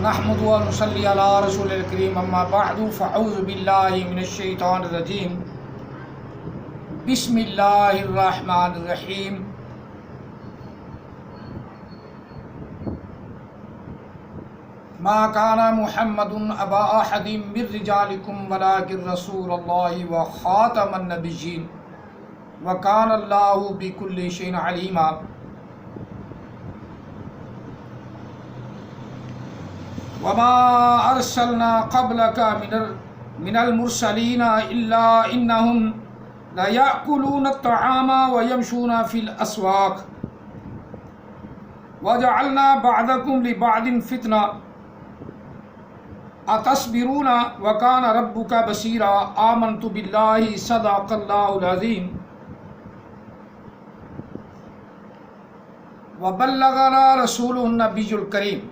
نحمد و نصلی علی رسول الکریم اما بعد فاعوذ باللہ من الشیطان الرجیم بسم اللہ الرحمن الرحیم ما کان محمد ابا احد من رجالکم ولکن رسول اللہ وخاتم النبیین وکان اللہ بکل شیء علیما۔ وما ارسلنا قبلك من المرسلین الا انہم لیأکلون الطعام ویمشون فی الاسواق وجعلنا بعضکم لبعض فتنہ اتصبرون وکان ربک بصیرا۔ آمنت باللہ صدق اللہ العظیم وبلغنا رسولہ النبی الکریم۔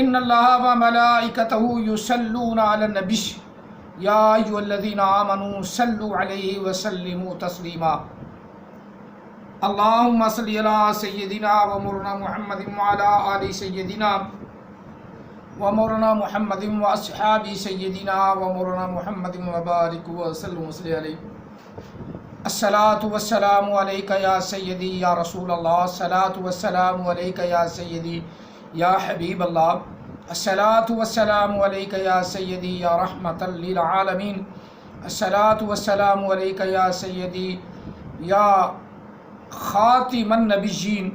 ان اللہ وملائکتہ یصلون علی النبی یا ایھا الذین آمنوا صلوا علیہ وسلموا تسلیما۔ اللہم صل علی سیدنا ومولانا محمد وعلی آل سیدنا ومولانا محمد واصحاب سیدنا ومولانا محمد وبارک وسلم علیہ۔ الصلاۃ والسلام علیک یا سیدی یا رسول اللہ، الصلاۃ والسلام علیک یا سیدی یا حبیب اللہ، الصلاۃ والسلام علیک یا سیدی یا رحمۃ للعالمین، الصلاۃ والسلام علیک یا سیدی یا خاتم النبیین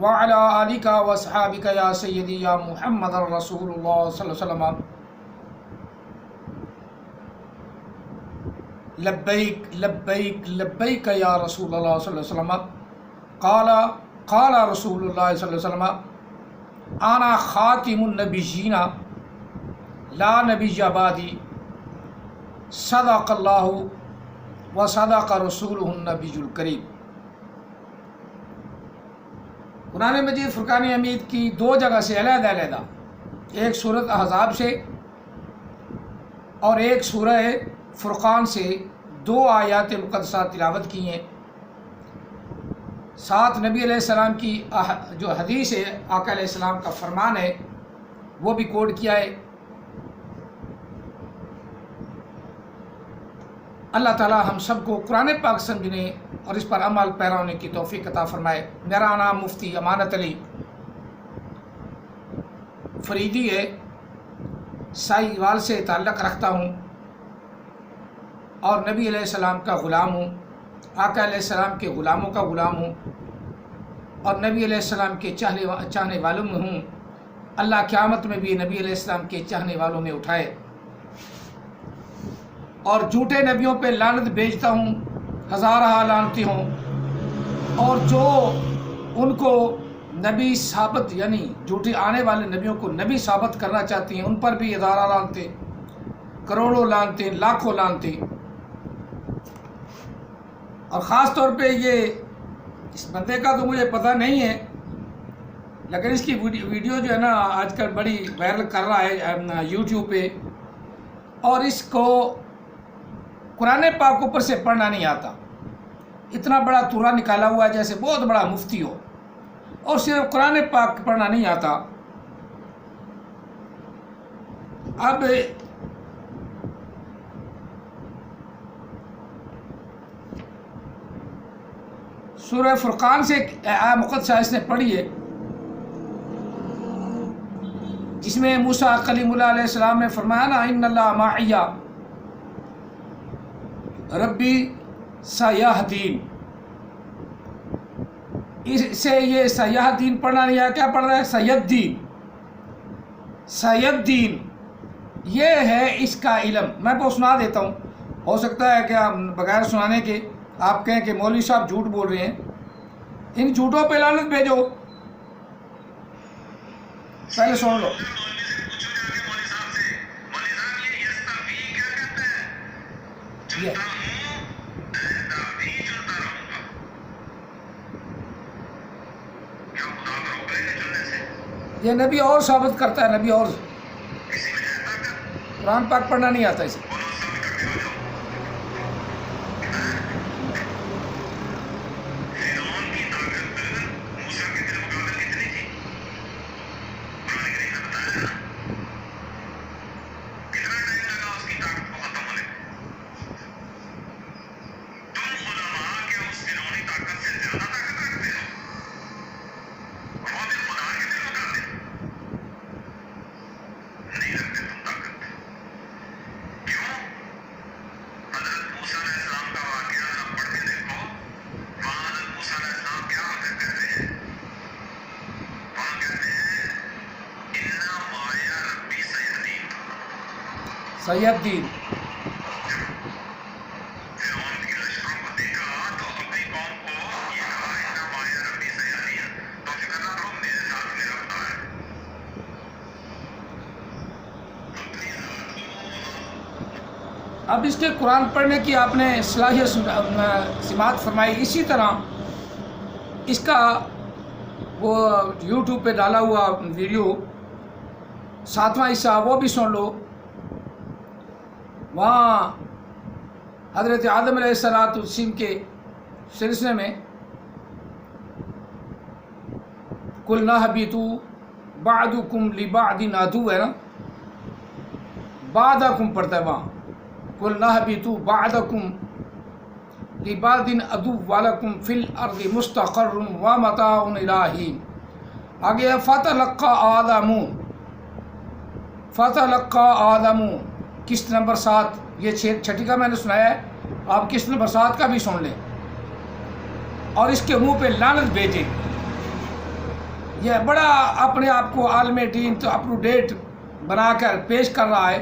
وعلی آلک واصحابک یا سیدی یا محمد رسول اللہ صلی اللہ علیہ وسلم۔ لبیک لبیک لبیک یا رسول اللہ صلی اللہ علیہ وسلم۔ قال رسول اللہ صلی اللہ علیہ وسلم انا خاتم النبیین لا نبی بعدی، صدق اللہ و صدق رسولہ النبی الکریم۔ قرآن مجید فرقان حمید کی دو جگہ سے علیحدہ علیحدہ، ایک سورۃ احزاب سے اور ایک سورہ فرقان سے دو آیات مقدسہ تلاوت کی ہیں۔ ساتھ نبی علیہ السلام کی جو حدیث ہے، آقا علیہ السلام کا فرمان ہے، وہ بھی کوٹ کیا ہے۔ اللہ تعالی ہم سب کو قرآن پاک سمجھنے اور اس پر عمل پیرا ہونے کی توفیق عطا فرمائے۔ میرا نام مفتی امانت علی فریدی ہے، سائیوال سے تعلق رکھتا ہوں اور نبی علیہ السلام کا غلام ہوں، آقا علیہ السلام کے غلاموں کا غلام ہوں اور نبی علیہ السلام کے چاہنے والوں میں ہوں۔ اللہ قیامت میں بھی نبی علیہ السلام کے چاہنے والوں میں اٹھائے۔ اور جھوٹے نبیوں پہ لعنت بھیجتا ہوں، ہزارہ لعنتی ہوں، اور جو ان کو نبی ثابت یعنی جھوٹے آنے والے نبیوں کو نبی ثابت کرنا چاہتی ہیں، ان پر بھی ہزارہ لعنتیں، کروڑوں لعنتیں، لاکھوں لعنتیں۔ اور خاص طور پہ یہ اس بندے کا تو مجھے پتہ نہیں ہے، لیکن اس کی ویڈیو جو ہے نا آج کل بڑی وائرل کر رہا ہے یوٹیوب پہ، اور اس کو قرآن پاک اوپر سے پڑھنا نہیں آتا۔ اتنا بڑا تورا نکالا ہوا ہے جیسے بہت بڑا مفتی ہو، اور صرف قرآن پاک پڑھنا نہیں آتا۔ اب سورہ فرقان سے آیت مقدسہ اس نے پڑھی ہے، جس میں موسیٰ کلیم اللہ علیہ السلام نے فرمایا نا ان اللہ معی ربی سیہدین۔ اس سے یہ سیہدین پڑھنا نہیں آیا، کیا پڑھ رہا ہے؟ سیدین۔ سیدین یہ ہے اس کا علم۔ میں کو سنا دیتا ہوں، ہو سکتا ہے کہ بغیر سنانے کے آپ کہیں کہ مولوی صاحب جھوٹ بول رہے ہیں۔ ان جھوٹوں پہ لعنت بھیجو، پہلے سن لو۔ یہ نبی اور ثابت کرتا ہے، نبی اور قرآن پاک پڑھنا نہیں آتا اسے۔ سید الدین اب اس کے قرآن پڑھنے کی آپ نے صلاحیت سماعت فرمائی. اسی طرح اس کا وہ یوٹیوب پہ ڈالا ہوا ویڈیو 7واں حصہ وہ بھی سن لو. وہاں حضرت آدم علیہ السلام کے سلسلے میں قُلْنَا اهْبِطُوا بَعْضُكُمْ لِبَعْضٍ عَدُوٌّ ہے نا, بعضکم پڑھتا ہے وہاں قُلْنَا اهْبِطُوا بَعْضَكُمْ لِبَعْضٍ عَدُوٌّ وَلَكُمْ فِي الْأَرْضِ مُسْتَقَرٌّ وَمَتَاعٌ إِلَىٰ حِینٍ. آگے فَتَلَقَّىٰ آدَمُ قسط نمبر 7, یہ 6 کا میں نے سنایا ہے, آپ قسط نمبر 7 کا بھی سن لیں. اور اس کے منہ پہ لعنت بھیجیں. یہ بڑا اپنے آپ کو عالم دین تو اپ ٹو ڈیٹ بنا کر پیش کر رہا ہے,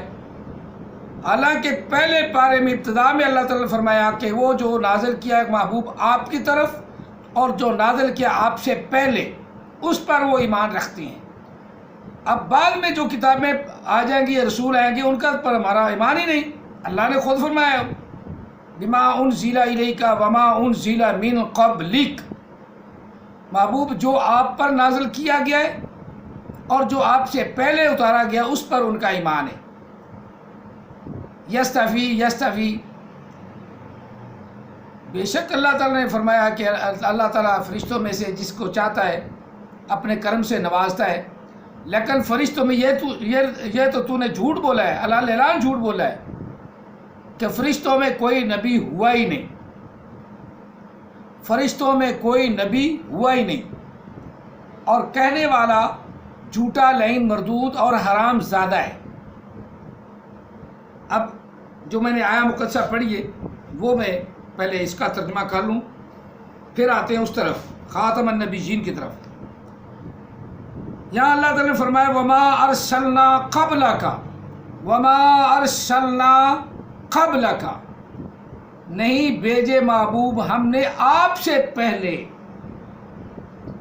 حالانکہ پہلے پارے میں ابتدا میں اللہ تعالیٰ نے فرمایا کہ وہ جو نازل کیا ایک محبوب آپ کی طرف اور جو نازل کیا آپ سے پہلے اس پر وہ ایمان رکھتی ہیں. اب بعد میں جو کتابیں آ جائیں گی, رسول آئیں گے, ان کا پر ہمارا ایمان ہی نہیں. اللہ نے خود فرمایا بما انزل الیک وما انزل من قبلک, محبوب جو آپ پر نازل کیا گیا ہے اور جو آپ سے پہلے اتارا گیا اس پر ان کا ایمان ہے. یستفی بے شک اللہ تعالیٰ نے فرمایا کہ اللہ تعالیٰ فرشتوں میں سے جس کو چاہتا ہے اپنے کرم سے نوازتا ہے, لیکن فرشتوں میں یہ تو نے جھوٹ بولا ہے, اللہ نے اعلان جھوٹ بولا ہے کہ فرشتوں میں کوئی نبی ہوا ہی نہیں, فرشتوں میں کوئی نبی ہوا ہی نہیں. اور کہنے والا جھوٹا, لعین, مردود اور حرام زادہ ہے. اب جو میں نے آیا مقدسہ پڑھی ہے وہ میں پہلے اس کا ترجمہ کر لوں, پھر آتے ہیں اس طرف خاتم النبیین کی طرف. یہاں اللہ تعالیٰ نے فرمایا وما ارسلنا قبلک, وما ارسلنا قبلک, نہیں بھیجے محبوب ہم نے آپ سے پہلے,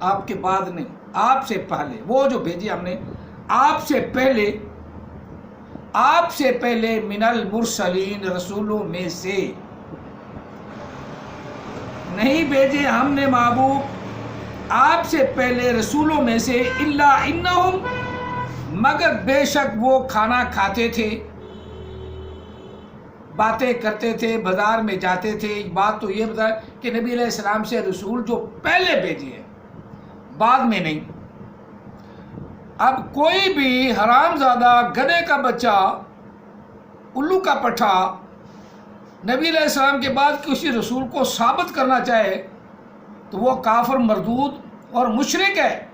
آپ کے بعد نہیں, آپ سے پہلے, وہ جو بھیجے ہم نے آپ سے پہلے, آپ سے پہلے من المرسلین, رسولوں میں سے نہیں بھیجے ہم نے محبوب آپ سے پہلے رسولوں میں سے, الا انہم, مگر بے شک وہ کھانا کھاتے تھے, باتیں کرتے تھے, بازار میں جاتے تھے. بات تو یہ بتا کہ نبی علیہ السلام سے رسول جو پہلے بھیجے ہیں, بعد میں نہیں. اب کوئی بھی حرام زادہ, گدھے کا بچہ, الو کا پٹھا نبی علیہ السلام کے بعد کسی رسول کو ثابت کرنا چاہے تو وہ کافر, مردود اور مشرک ہے.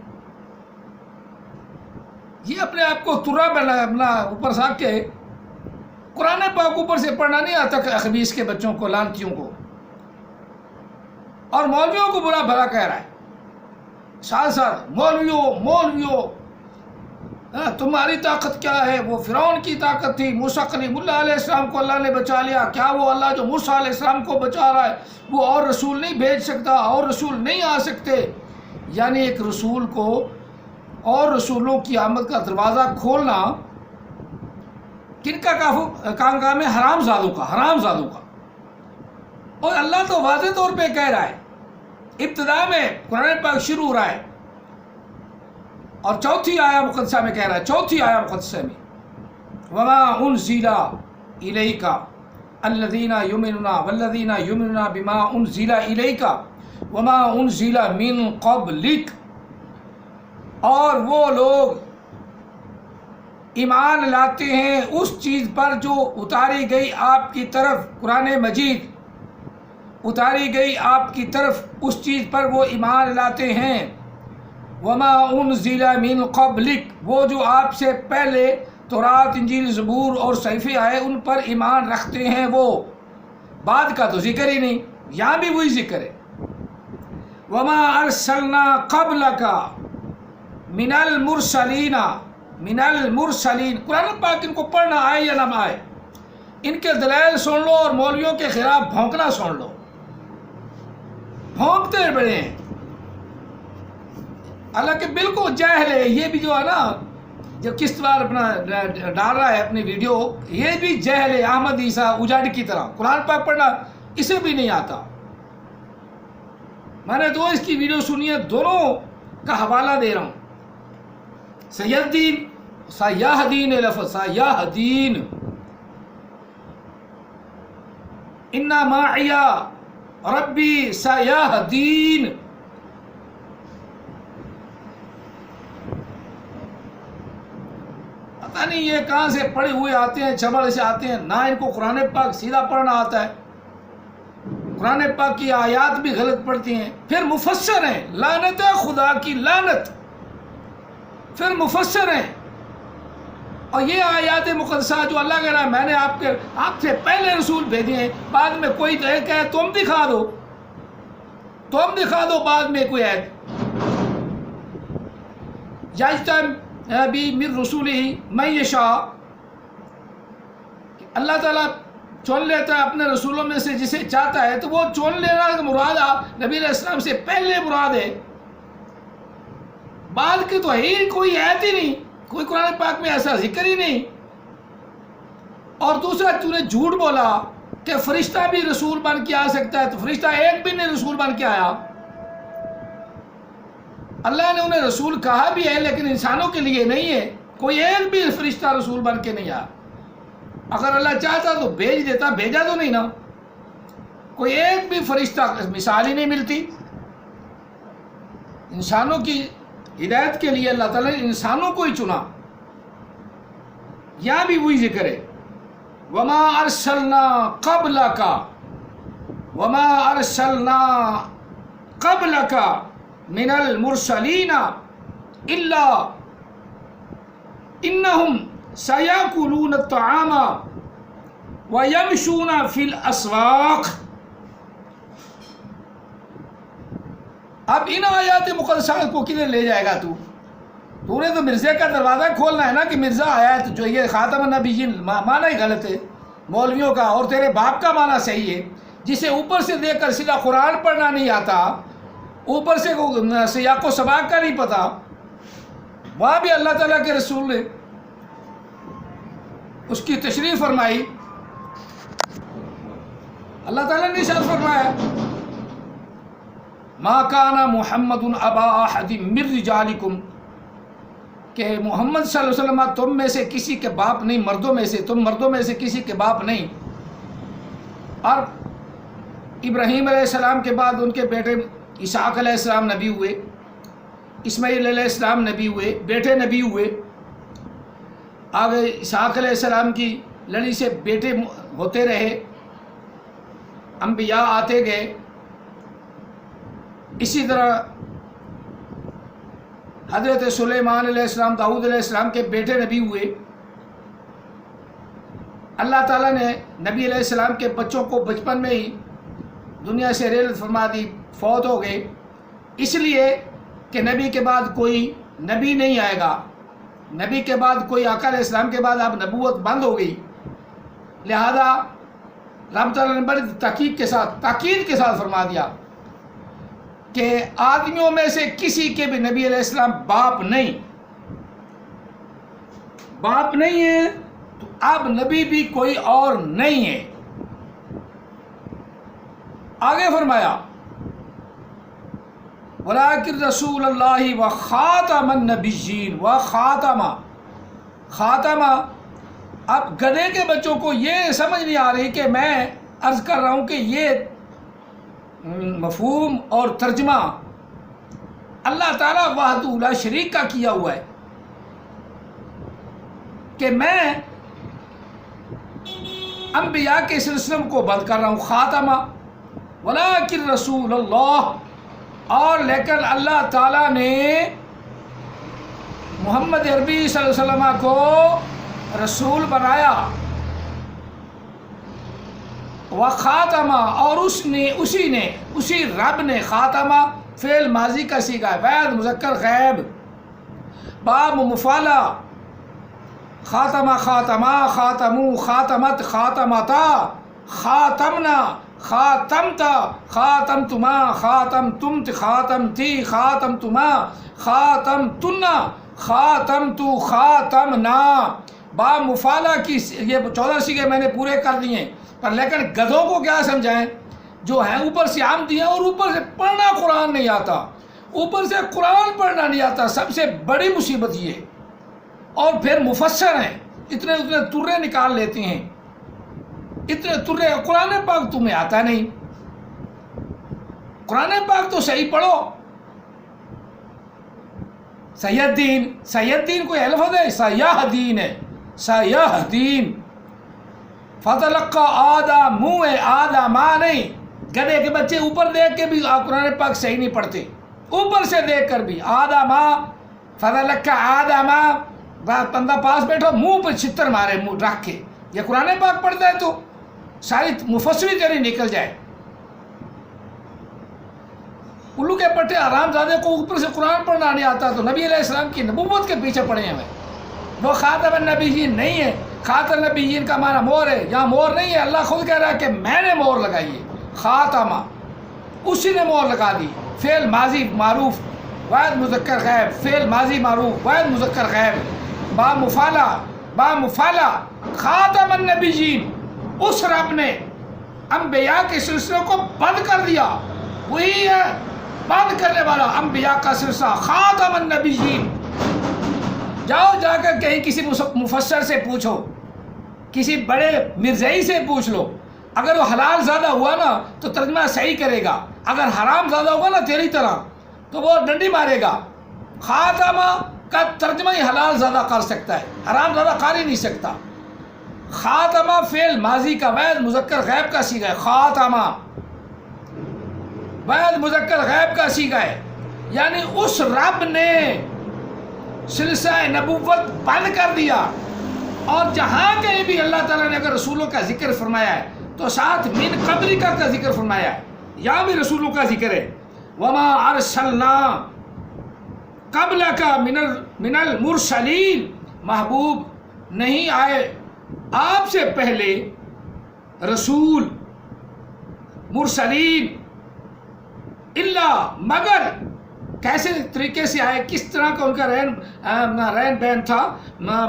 یہ اپنے آپ کو ترا بنا اوپر ساکھ کے قرآن پاک اوپر سے پڑھنا نہیں آتا خبیث کے بچوں کو, لانتیوں کو, اور مولویوں کو برا بھلا کہہ رہا ہے. ساتھ ساتھ مولویوں تمہاری طاقت کیا ہے؟ وہ فرعون کی طاقت تھی, موسیٰ کلیم اللہ علیہ السلام کو اللہ نے بچا لیا. کیا وہ اللہ جو موسیٰ علیہ السلام کو بچا رہا ہے وہ اور رسول نہیں بھیج سکتا, اور رسول نہیں آ سکتے؟ یعنی ایک رسول کو اور رسولوں کی آمد کا دروازہ کھولنا کن کا کام ہے؟ حرام زادوں کا. اور اللہ تو واضح طور پہ کہہ رہا ہے, ابتدا میں قرآن پاک شروع ہو رہا ہے اور چوتھی آیا مقدسہ میں کہہ رہا ہے, چوتھی آیا مقدسہ میں وما انزل الیک الذین یؤمنون والذین یؤمنون بما انزل الیک وما انزل من قبلک, اور وہ لوگ ایمان لاتے ہیں اس چیز پر جو اتاری گئی آپ کی طرف, قرآن مجید اتاری گئی آپ کی طرف, اس چیز پر وہ ایمان لاتے ہیں. وما انزل من قبلک, وہ جو آپ سے پہلے تورات, انجیل, زبور اور صحیفے آئے ان پر ایمان رکھتے ہیں. وہ بعد کا تو ذکر ہی نہیں, یہاں بھی وہی ذکر ہے. وما ارسلنا قبلک من المرسلین, قرآن پاک ان کو پڑھنا آئے یا نہ آئے, ان کے دلائل سن لو اور مولویوں کے خلاف بھونکنا سن لو. بھونکتے بڑے ہیں، حالانکہ بالکل جاہل ہے. یہ بھی جو ہے نا، جو قسط وار اپنا ڈال رہا ہے اپنی ویڈیو، یہ بھی جاہل ہے احمد عیسیٰ اجاڑ کی طرح. قرآن پاک پڑھنا اسے بھی نہیں آتا. میں نے اس کی ویڈیو سنی ہے، دونوں کا حوالہ دے رہا ہوں. سیاہدین لفظ سیاہدین، انا معی ربی سیاہدین. پتہ نہیں یہ کہاں سے پڑھے ہوئے آتے ہیں، چبڑ سے آتے ہیں. نہ ان کو قرآن پاک سیدھا پڑھنا آتا ہے، قرآن پاک کی آیات بھی غلط پڑھتی ہیں. پھر مفسر ہیں، لعنت ہے خدا کی لعنت. پھر مفسر ہیں، اور یہ آیات مقدسہ جو اللہ کہہ رہا ہے میں نے آپ سے پہلے رسول بھیجے ہیں، بعد میں کوئی کہے تم دکھا دو بعد میں کوئی آیت. یجتبی من رسولہ من یشاء، اللہ تعالیٰ چن لیتا ہے اپنے رسولوں میں سے جسے چاہتا ہے. تو وہ چن لینا مراد نبی علیہ السلام سے پہلے مراد ہے، بعد کی تو ہے کوئی آیت ہی نہیں، کوئی قرآن پاک میں ایسا ذکر ہی نہیں. اور دوسرا تو نے جھوٹ بولا کہ فرشتہ بھی رسول بن کے آ سکتا ہے، تو فرشتہ ایک بھی نہیں رسول بن کے آیا. اللہ نے انہیں رسول کہا بھی ہے لیکن انسانوں کے لیے نہیں ہے. کوئی ایک بھی فرشتہ رسول بن کے نہیں آیا. اگر اللہ چاہتا تو بھیج دیتا، بھیجا تو نہیں نا. کوئی ایک بھی فرشتہ مثال ہی نہیں ملتی. انسانوں کی ہدایت کے لیے اللہ تعالیٰ نے انسانوں کو ہی چنا. یہاں بھی وہی ذکر ہے، وما ارسلنا قبلک وما ارسلنا قبلک من المرسلین الا انہم سیاکلون الطعام ویمشون فی الاسواق. اب ان آیات مقدسات کو کدھر لے جائے گا تو نے تو مرزا کا دروازہ کھولنا ہے نا کہ مرزا آیا تو جو یہ خاتم النبیین معنی ہی غلط ہے مولویوں کا، اور تیرے باپ کا معنی صحیح ہے. جسے اوپر سے دیکھ کر سیدھا قرآن پڑھنا نہیں آتا، اوپر سے سیاق و سباق کا نہیں پتا، وہاں بھی اللہ تعالیٰ کے رسول نے اس کی تشریح فرمائی. اللہ تعالیٰ نے ارشاد فرمایا ما کان محمد ابا احد من رجالکم، کہ محمد صلی اللہ علیہ وسلم تم میں سے کسی کے باپ نہیں، تم مردوں میں سے کسی کے باپ نہیں. اور ابراہیم علیہ السلام کے بعد ان کے بیٹے اسحاق علیہ السلام نبی ہوئے، اسماعیل علیہ السلام نبی ہوئے، بیٹے نبی ہوئے. آگے اسحاق علیہ السلام کی لڑی سے بیٹے ہوتے رہے، انبیاء آتے گئے. اسی طرح حضرت سلیمان علیہ السلام، داؤد علیہ السلام کے بیٹے نبی ہوئے. اللہ تعالیٰ نے نبی علیہ السلام کے بچوں کو بچپن میں ہی دنیا سے رحلت فرما دی، فوت ہو گئے. اس لیے کہ نبی کے بعد کوئی نبی نہیں آئے گا، نبی کے بعد کوئی آقا علیہ السلام کے بعد اب نبوت بند ہو گئی. لہذا رب تعالیٰ نے بڑی تاکید کے ساتھ فرما دیا کہ آدمیوں میں سے کسی کے بھی نبی علیہ السلام باپ نہیں ہے، تو اب نبی بھی کوئی اور نہیں ہے. آگے فرمایا وَلَٰكِن رسول اللہ وخاتم النبیین خاتمہ. اب گدھے کے بچوں کو یہ سمجھ نہیں آ رہی کہ میں عرض کر رہا ہوں کہ یہ مفہوم اور ترجمہ اللہ تعالیٰ وحدہ لا شریک کا کیا ہوا ہے کہ میں انبیاء کے سلسلے کو بند کر رہا ہوں. خاتمہ ولیکن رسول اللہ، اور لیکن اللہ تعالیٰ نے محمد عربی صلی اللہ علیہ وسلم کو رسول بنایا. وخاتمہ، اور اسی رب نے، خاتمہ فعل ماضی کا صیغہ ہے، واحد مذکر غائب، باب مفعلہ، خاتمہ خاتمہ خاتمو خاتمت خاتمتا خاتمنا خاتمتا خاتمتما خاتمتم خاتمتی خاتمتما خاتمتنا خاتمتو خاتمنا با مفالہ کی یہ 14 سیغے میں نے پورے کر دیے پر لیکن گدھوں کو کیا سمجھائیں جو ہیں اوپر سے عامدی ہیں اور اوپر سے پڑھنا قرآن نہیں آتا، اوپر سے قرآن پڑھنا نہیں آتا، سب سے بڑی مصیبت یہ، اور پھر مفسر ہیں اتنے ترے نکال لیتے ہیں، اتنے ترے، قرآن پاک تمہیں آتا نہیں، قرآن پاک تو صحیح پڑھو۔ سید دین کوئی لفظ ہے؟ سیاح دین ہے، سیاح دین۔ فتلقى آدم منہ آدم نہیں، گدھے کے بچے اوپر دیکھ کے بھی قرآن پاک صحیح نہیں پڑھتے، اوپر سے دیکھ کر بھی آدم فتلقى آدم، بندہ پاس بیٹھو منہ پہ چھتر مارے منہ رکھ کے، یہ قرآن پاک پڑھتا ہے تو ساری مفسری تیری نکل جائے۔ الو کے پٹے حرام زادے کو اوپر سے قرآن پڑھنا نہیں آتا تو نبی علیہ السلام کی نبوت کے پیچھے پڑے ہیں، وہ خاتم النبیین نہیں ہے۔ خاتم النبیین کا معنی مور ہے، یہاں مور نہیں ہے، اللہ خود کہہ رہا ہے کہ میں نے مور لگائی ہے، خاتمہ اسی نے مور لگا دی۔ فعل ماضی معروف واحد مذکر غائب، فعل ماضی معروف واحد مذکر غائب، با مفالہ خاتم النبیین، اس رب نے انبیاء کے سلسلے کو بند کر دیا، وہی ہے بند کرنے والا انبیاء کا سلسلہ، خاتم النبیین۔ جاؤ جا کر کہیں کسی مفسر سے پوچھو، کسی بڑے مرزائی سے پوچھ لو، اگر وہ حلال زادہ ہوا نا تو ترجمہ صحیح کرے گا، اگر حرام زادہ ہوگا نا تیری طرح تو وہ ڈنڈی مارے گا۔ خاتمہ کا ترجمہ ہی حلال زادہ کر سکتا ہے، حرام زادہ کر ہی نہیں سکتا۔ خاتمہ فعل ماضی کا واحد مذکر غائب کا صیغہ ہے، خاتمہ واحد مذکر غائب کا صیغہ ہے، یعنی اس رب نے سلسلہ نبوت بند کر دیا۔ اور جہاں کہیں بھی اللہ تعالیٰ نے اگر رسولوں کا ذکر فرمایا ہے تو ساتھ من قبلک کا ذکر فرمایا ہے، یہاں بھی رسولوں کا ذکر ہے۔ وما ارسلنا قبلک من المرسلین، محبوب نہیں آئے آپ سے پہلے رسول مرسلین الا مگر، کیسے طریقے سے آئے، کس طرح کا ان کا رہن بہن تھا،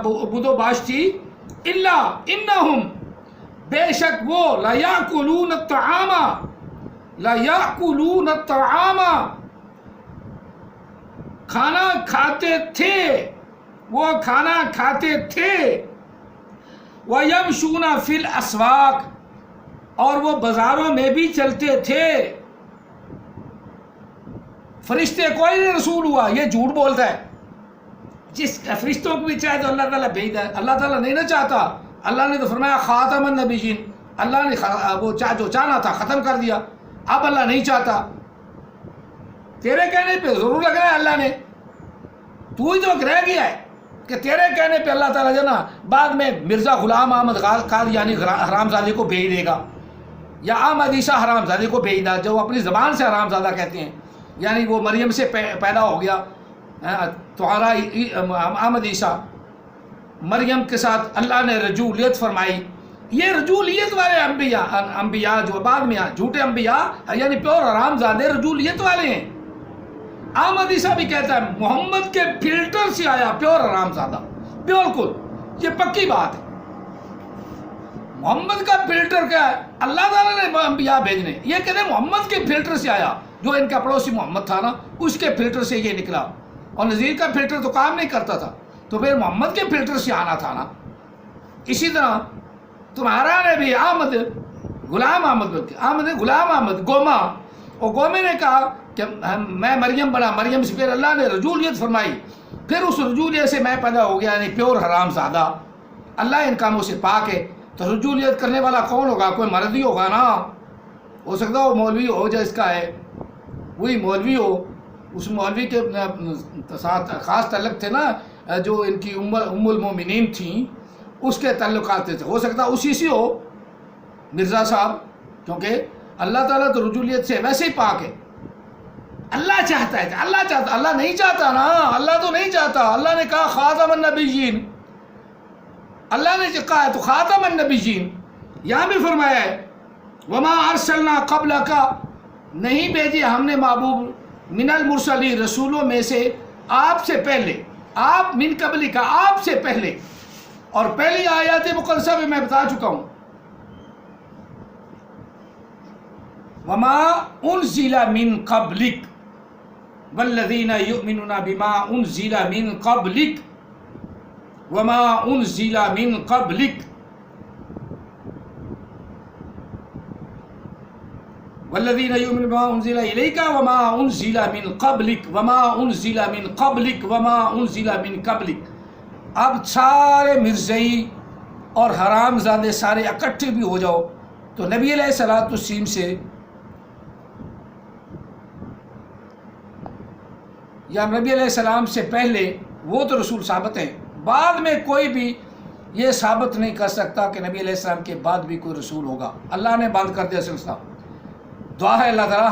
بود و باش تھی۔ الا انہم، بے شک وہ، لیاکلون الطعام، کھانا کھاتے تھے، وہ کھانا کھاتے تھے، وَيَمْشُونَ فِي الْأَسْوَاقِ، اور وہ بازاروں میں بھی چلتے تھے۔ فرشتے کوئی نہیں رسول ہوا، یہ جھوٹ بولتا ہے۔ جس فرشتوں کو بھی چاہے تو اللہ تعالیٰ بھیج دے، اللہ تعالیٰ نہیں نہ چاہتا، اللہ نے تو فرمایا خاتم النبیین، اللہ نے وہ جو چاہنا تھا ختم کر دیا، اب اللہ نہیں چاہتا۔ تیرے کہنے پہ ضرور لگ رہا ہے اللہ نے، تو ہی تو رہ گیا ہے کہ تیرے کہنے پہ اللہ تعالیٰ جو نا بعد میں مرزا غلام احمد قادیانی حرام زادے کو بھیج دے گا، یا احمد عیسیٰ حرام زادے کو بھیج دے، جو اپنی زبان سے حرام زادہ کہتے ہیں، یعنی وہ مریم سے پیدا ہو گیا تمہارا احمد عیسیٰ، مریم کے ساتھ اللہ نے رجولیت فرمائی۔ یہ رجولیت والے انبیاء جو بعد میں جھوٹے انبیاء یعنی پیور حرام زادے رجولیت والے ہیں۔ احمد عیسیٰ بھی کہتا ہے محمد کے فلٹر سے آیا پیور حرام زادہ، بالکل یہ پکی بات ہے۔ محمد کا فلٹر کیا ہے؟ اللہ تعالیٰ نے انبیاء بھیجنے، یہ کہتے ہیں محمد کے فلٹر سے آیا، جو ان کا پڑوسی محمد تھا نا اس کے فلٹر سے یہ نکلا، اور نذیر کا فلٹر تو کام نہیں کرتا تھا، تو پھر محمد کے فلٹر سے آنا تھا نا۔ اسی طرح تمہارا نے بھی غلام احمد گوما، اور گومے نے کہا کہ میں مریم بنا، مریم سے پھر اللہ نے رجولیت فرمائی، پھر اس رجولیت سے میں پیدا ہو گیا، یعنی پیور حرام زادہ، اللہ ان کاموں سے پاک ہے۔ تو رجولیت کرنے والا کون ہوگا؟ کوئی مرد ہی ہوگا نا، ہو سکتا وہ مولوی ہو جو اس کا ہے، وہی مولوی ہو، اس مولوی کے ساتھ خاص تعلق تھے نا، جو ان کی ام المومنین تھیں، اس کے تعلقات تھے، ہو سکتا اسی سے ہو مرزا صاحب، کیونکہ اللہ تعالیٰ تو رجولیت سے ویسے ہی پاک ہے۔ اللہ چاہتا ہے، اللہ نہیں چاہتا نا، اللہ تو نہیں چاہتا، اللہ نے کہا خاتم النبیین، اللہ نے جو کہا ہے تو خاتم النبیین، یہاں بھی فرمایا ہے وما ارسلنا قبلک، نہیں بھیجے ہم نے محبوب من المرسلین، رسولوں میں سے آپ سے پہلے، آپ من قبلک آپ سے پہلے، اور پہلی آیات مقدسہ میں بتا چکا ہوں وما انزل من قبلک والذین یؤمنون بما انزل من قبلک وما انزل من قبلک والذین یؤمنون بما انزل الیک وما انزل من قبلک وما انزل من قبلک وما انزل من قبلک۔ اب سارے مرزئی اور حرام زادے سارے اکٹھے بھی ہو جاؤ تو نبی علیہ الصلوۃ والسلام سے یا نبی علیہ السلام سے پہلے وہ تو رسول ثابت ہیں، بعد میں کوئی بھی یہ ثابت نہیں کر سکتا کہ نبی علیہ السلام کے بعد بھی کوئی رسول ہوگا۔ اللہ نے بند کر دیا سلسلہ۔ دعا ہے اللہ تعالیٰ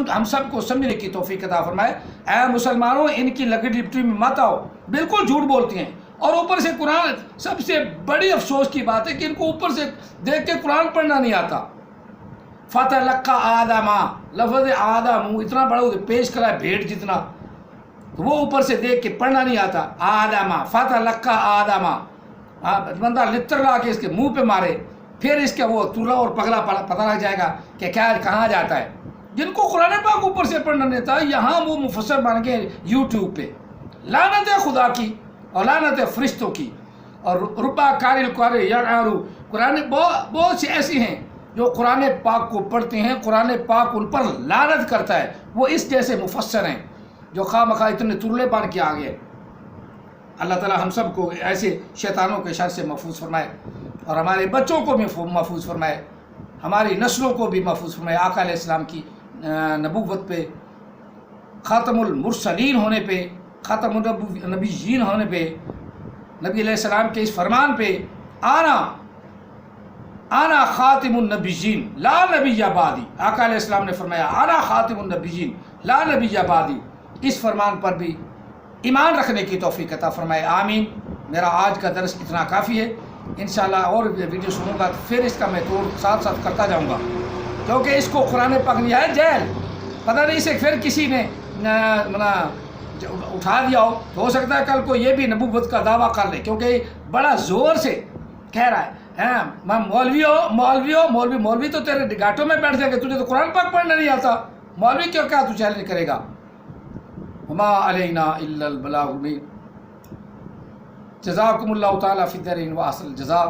ہم سب کو سمجھنے کی توفیق عطا فرمائے۔ اے مسلمانوں، ان کی لگڑی لپٹی میں مت آؤ، بالکل جھوٹ بولتی ہیں، اور اوپر سے قرآن، سب سے بڑی افسوس کی بات ہے کہ ان کو اوپر سے دیکھ کے قرآن پڑھنا نہیں آتا۔ فتلقى آدم، لفظ آدم اتنا بڑا پیش کرا ہے بھیڑ جتنا، وہ اوپر سے دیکھ کے پڑھنا نہیں آتا۔ آدم فتلقى آدم، بندہ لتر لا کے اس کے منہ پہ مارے، پھر اس کا وہ ترلا اور پگلا پتہ لگ جائے گا کہ کیا کہاں جاتا ہے۔ جن کو قرآن پاک اوپر سے پڑھنا نہیں تھا، یہاں وہ مفسر بن کے یوٹیوب پہ، لعنت ہے خدا کی اور لعنت ہے فرشتوں کی، اور ربا کاری القاری یعارو، قرآن بہت سے ایسے ہیں جو قرآن پاک کو پڑھتے ہیں، قرآن پاک ان پر لعنت کرتا ہے، وہ اس جیسے مفسر ہیں جو خواہ مخواہ اتنے ترلے بن کے آ گئے۔ اللہ تعالیٰ ہم سب کو ایسے شیطانوں کے شر سے محفوظ فرمائے، اور ہمارے بچوں کو بھی محفوظ فرمائے، ہماری نسلوں کو بھی محفوظ فرمائے۔ آقا علیہ السلام کی نبوت پہ، خاتم المرسلین ہونے پہ، خاتم النبیین ہونے پہ، نبی علیہ السلام کے اس فرمان پہ، آنا خاتم النبیین لا نبی بعدی، آقا علیہ السلام نے فرمایا آنا خاتم النبیین لا نبی بعدی، اس فرمان پر بھی ایمان رکھنے کی توفیق عطا فرمائے، آمین۔ میرا آج کا درس اتنا کافی ہے، انشاءاللہ اور ویڈیو سنوں گا پھر اس کا میں توڑ ساتھ ساتھ کرتا جاؤں گا، کیونکہ اس کو قرآن پاک نہیں ہے جیل، پتہ نہیں اسے پھر کسی نے اٹھا دیا ہو سکتا ہے کل کو یہ بھی نبوت کا دعویٰ کر لے، کیونکہ بڑا زور سے کہہ رہا ہے میں مولوی تو تیرے گاٹوں میں بیٹھ جائے گا، تجھے تو قرآن پاک پڑھنا نہیں آتا، مولوی کیوں کیا تو چیلنج کرے گا۔ وما علینا الا البلاغ المبین۔ جزاکم اللہ تعالیٰ فی الدارین واحسن الجزاء۔